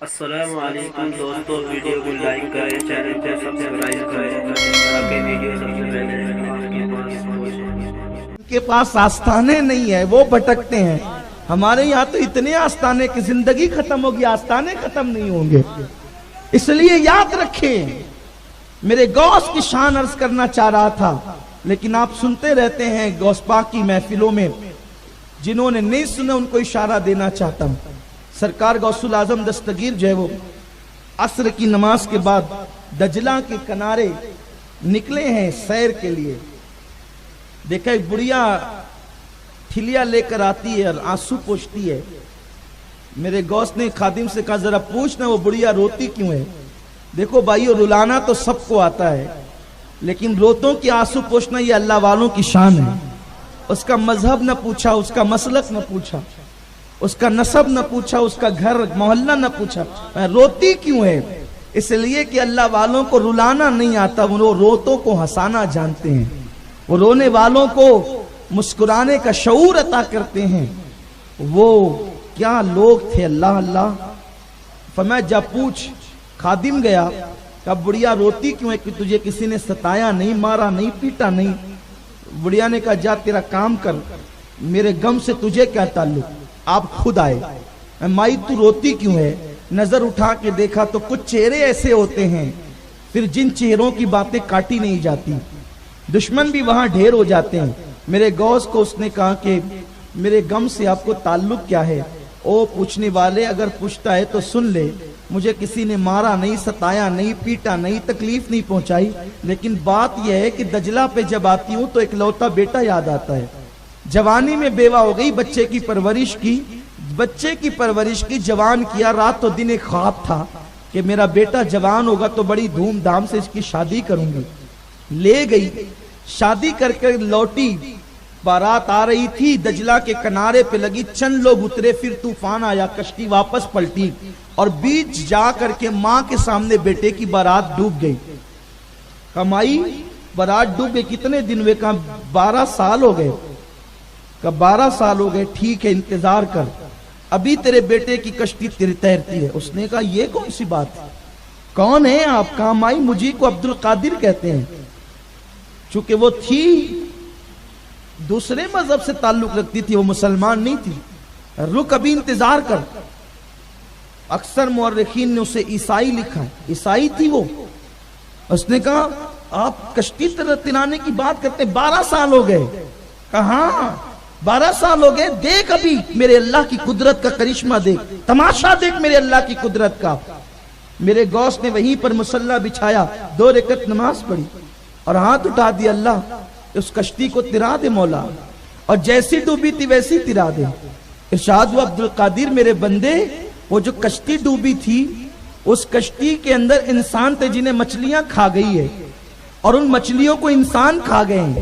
السلام علیکم دوستو، ویڈیو کو لائک کریں، چینل کو سبسکرائب کریں تاکہ ویڈیو سب سے پہلے آپ کے پاس پہنچے۔ ان کے پاس آستانے نہیں ہے، وہ بھٹکتے ہیں۔ ہمارے یہاں تو اتنے آستانے کی زندگی ختم ہوگی، آستانے ختم نہیں ہوں گے۔ اس لیے یاد رکھیں، میرے غوث کی شان عرض کرنا چاہ رہا تھا، لیکن آپ سنتے رہتے ہیں غوث پاک کی محفلوں میں، جنہوں نے نہیں سنا ان کو اشارہ دینا چاہتا ہوں۔ سرکار غوث الاعظم دستگیر جو ہے وہ عصر کی نماز کے بعد دجلہ کے کنارے نکلے ہیں سیر کے لیے۔ دیکھا ایک بڑھیا ٹھلیا لے کر آتی ہے اور آنسو پوچھتی ہے۔ میرے غوث نے خادم سے کہا ذرا پوچھنا وہ بڑھیا روتی کیوں ہے؟ دیکھو بھائیو، رلانا تو سب کو آتا ہے، لیکن روتوں کی آنسو پوچھنا یہ اللہ والوں کی شان ہے۔ اس کا مذہب نہ پوچھا، اس کا مسلک نہ پوچھا، اس کا نسب نہ پوچھا، اس کا گھر محلہ نہ پوچھا، روتی کیوں ہے؟ اس لیے کہ اللہ والوں کو رلانا نہیں آتا، وہ روتوں کو ہنسانا جانتے ہیں، وہ رونے والوں کو مسکرانے کا شعور عطا کرتے ہیں۔ وہ کیا لوگ تھے، اللہ اللہ۔ فرمایا جا پوچھ۔ خادم گیا، کہا بڑھیا روتی کیوں ہے؟ کہ تجھے کسی نے ستایا نہیں، مارا نہیں، پیٹا نہیں۔ بڑھیا نے کہا جا تیرا کام کر، میرے غم سے تجھے کیا تعلق؟ آپ خود آئے۔ مائی تو روتی کیوں ہے؟ نظر اٹھا کے دیکھا تو کچھ چہرے ایسے ہوتے ہیں پھر جن چہروں کی باتیں کاٹی نہیں جاتی، دشمن بھی وہاں ڈھیر ہو جاتے ہیں۔ میرے غوث کو اس نے کہا کہ میرے غم سے آپ کو تعلق کیا ہے؟ او پوچھنے والے اگر پوچھتا ہے تو سن لے، مجھے کسی نے مارا نہیں، ستایا نہیں، پیٹا نہیں، تکلیف نہیں پہنچائی، لیکن بات یہ ہے کہ دجلہ پہ جب آتی ہوں تو اکلوتا بیٹا یاد آتا ہے۔ جوانی میں بیوہ ہو گئی، بچے کی پرورش کی، جوان کیا، رات و دن ایک خواب تھا کہ میرا بیٹا جوان ہوگا تو بڑی دھوم دھام سے اس کی شادی کروں گی۔ لے گئی، شادی کر کے لوٹی، بارات آ رہی تھی، دجلہ کے کنارے پہ لگی، چند لوگ اترے، پھر طوفان آیا، کشتی واپس پلٹی اور بیچ جا کر کے ماں کے سامنے بیٹے کی بارات ڈوب گئی۔ کمائی بارات ڈوب گئی، کتنے دن ہوئے؟ کہا 12 سال ہو گئے۔ کہ 12 سال ہو گئے، ٹھیک ہے انتظار کر، ابھی تیرے بیٹے کی کشتی تیرتی ہے۔ اس نے کہا یہ کون سی بات ہے؟ کون ہے آپ؟ کہا مائی مجھے کو عبد القادر کہتے ہیں۔ چونکہ وہ تھی دوسرے مذہب سے تعلق رکھتی تھی، وہ مسلمان نہیں تھی، رک ابھی انتظار کر۔ اکثر مورخین نے اسے عیسائی لکھا ہے، عیسائی تھی وہ۔ اس نے کہا آپ کشتی ترانے کی بات کرتے، 12 سال ہو گئے۔ کہاں 12 سال ہو گئے؟ دیکھ ابھی میرے اللہ کی قدرت کا کرشمہ دیکھ، تماشا دیکھ میرے اللہ کی قدرت کا۔ میرے غوث نے وہیں پر مصلی بچھایا، 2 رکعت نماز پڑھی اور ہاتھ اٹھا دیا، اللہ اس کشتی کو ترا دے مولا، اور جیسی ڈوبی تھی ویسی ترا دے۔ ارشاد ہوا عبد القادر میرے بندے، وہ جو کشتی ڈوبی تھی اس کشتی کے اندر انسان تھے جنہیں مچھلیاں کھا گئی ہے، اور ان مچھلیوں کو انسان کھا گئے ہیں،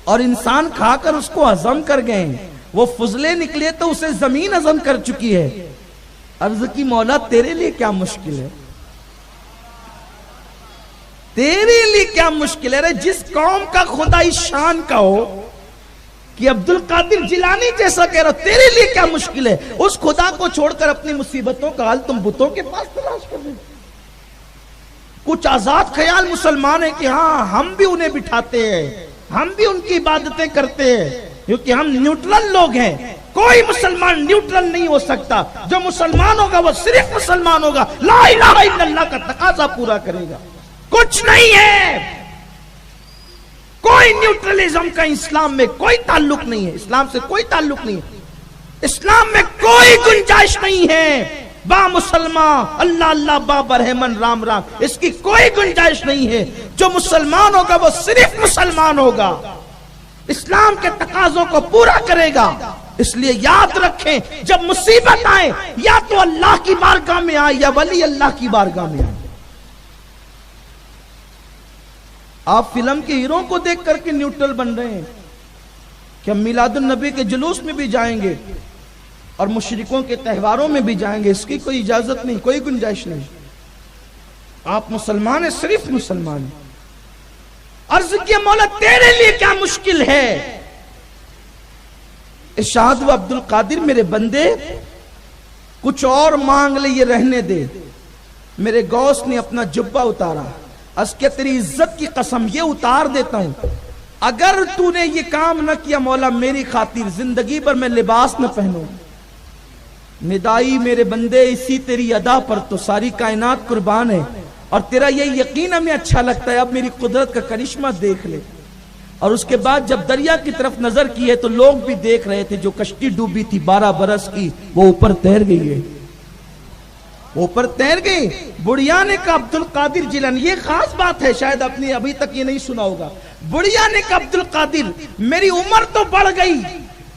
اور انسان کھا کر اس کو ہضم کر گئے ہیں۔ وہ فضلے نکلے تو اسے زمین ہضم کر چکی ہے۔ عرض کی مولا تیرے لیے کیا مشکل ہے؟ تیرے لیے کیا مشکل ہے؟ جس قوم کا خدا اس شان کا ہو کہ عبد القادر جیلانی جیسا کہہ رہا، تیرے لیے کیا مشکل ہے؟ اس خدا کو چھوڑ کر اپنی مصیبتوں کا حل تم بتوں کے پاس تلاش کر رہے۔ کچھ آزاد خیال مسلمان ہیں کہ ہاں ہم بھی انہیں بٹھاتے ہیں، ہم بھی ان کی عبادتیں کرتے ہیں، کیونکہ ہم نیوٹرل لوگ ہیں۔ کوئی مسلمان نیوٹرل نہیں ہو سکتا، جو مسلمان ہوگا وہ صرف مسلمان ہوگا، لا الہ الا اللہ کا تقاضا پورا کرے گا۔ کچھ نہیں ہے، کوئی نیوٹرلزم کا اسلام میں کوئی تعلق نہیں ہے، اسلام سے کوئی تعلق نہیں ہے، اسلام میں کوئی گنجائش نہیں ہے۔ با مسلمان اللہ اللہ، با برہمن رام رام، اس کی کوئی گنجائش نہیں ہے۔ جو مسلمان ہوگا وہ صرف مسلمان ہوگا، اسلام کے تقاضوں کو پورا کرے گا۔ اس لیے یاد رکھیں جب مصیبت آئے یا تو اللہ کی بارگاہ میں آئے یا ولی اللہ کی بارگاہ میں آئے۔ آپ فلم کے ہیروں کو دیکھ کر کے نیوٹرل بن رہے ہیں کہ ہم میلاد النبی کے جلوس میں بھی جائیں گے اور مشرکوں کے تہواروں میں بھی جائیں گے، اس کی کوئی اجازت نہیں، کوئی گنجائش نہیں۔ آپ مسلمان ہیں، صرف مسلمان ہیں۔ عرض کیا مولا تیرے لیے کیا مشکل ہے؟ ارشاد ہوا عبد القادر میرے بندے کچھ اور مانگ لے، یہ رہنے دے۔ میرے غوث نے اپنا جبہ اتارا، اس کے تیری عزت کی قسم یہ اتار دیتا ہوں، اگر تو نے یہ کام نہ کیا مولا میری خاطر زندگی پر میں لباس نہ پہنوں۔ ندائی میرے بندے اسی تیری ادا پر تو ساری کائنات قربان ہے، اور تیرا یہ یقین ہمیں اچھا لگتا ہے، اب میری قدرت کا کرشمہ دیکھ لے۔ اور اس کے بعد جب دریا کی طرف نظر کی ہے تو لوگ بھی دیکھ رہے تھے، جو کشتی ڈوبی تھی 12 برس کی وہ اوپر تیر گئی ہے، اوپر تیر گئی۔ بڑھیا نے کہا عبد القادر جیلانی، یہ خاص بات ہے، شاید آپ نے ابھی تک یہ نہیں سنا ہوگا۔ بڑھیا نے کہا عبد القادر میری عمر تو بڑھ گئی،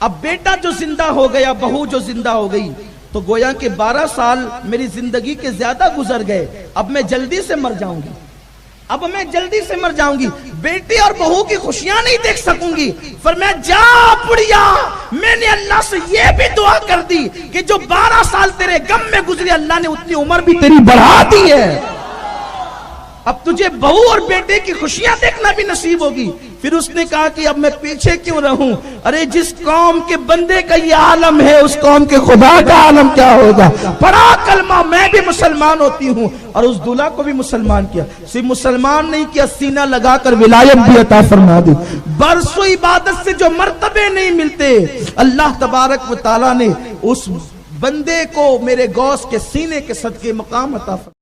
اب بیٹا جو زندہ ہو گیا، بہو جو زندہ ہو گئی، تو گویا کہ 12 سال میری زندگی کے زیادہ گزر گئے، اب میں جلدی سے مر جاؤں گی، اب میں جلدی سے مر جاؤں گی، بیٹی اور بہو کی خوشیاں نہیں دیکھ سکوں گی۔ فرمایا جا بڑھیا، میں نے اللہ سے یہ بھی دعا کر دی کہ جو 12 سال تیرے غم میں گزری، اللہ نے اتنی عمر بھی تیری بڑھا دی ہے، اب تجھے بہو اور بیٹے کی خوشیاں دیکھنا بھی نصیب ہوگی۔ پھر اس نے کہا کہ اب میں پیچھے کیوں رہوں، ارے جس قوم کے بندے کا یہ عالم ہے اس قوم کے خدا کا عالم کیا ہوگا۔ پڑھا کلمہ، میں بھی مسلمان ہوتی ہوں، اور اس دلہا کو بھی مسلمان کیا، صرف مسلمان نہیں کیا، سینہ لگا کر ولایت بھی عطا فرما دی۔ برسوں عبادت سے جو مرتبے نہیں ملتے، اللہ تبارک و تعالیٰ نے اس بندے کو میرے غوث کے سینے کے صدقے مقام عطا فرما۔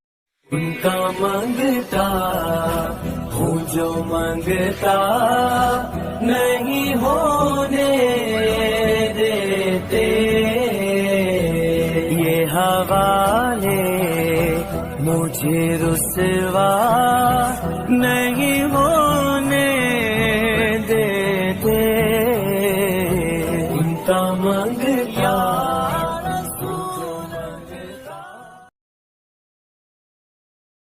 ان کا مانگتا ہوں جو مانگتا نہیں ہونے دیتے، یہ حوالے مجھے رسوا نہیں ہو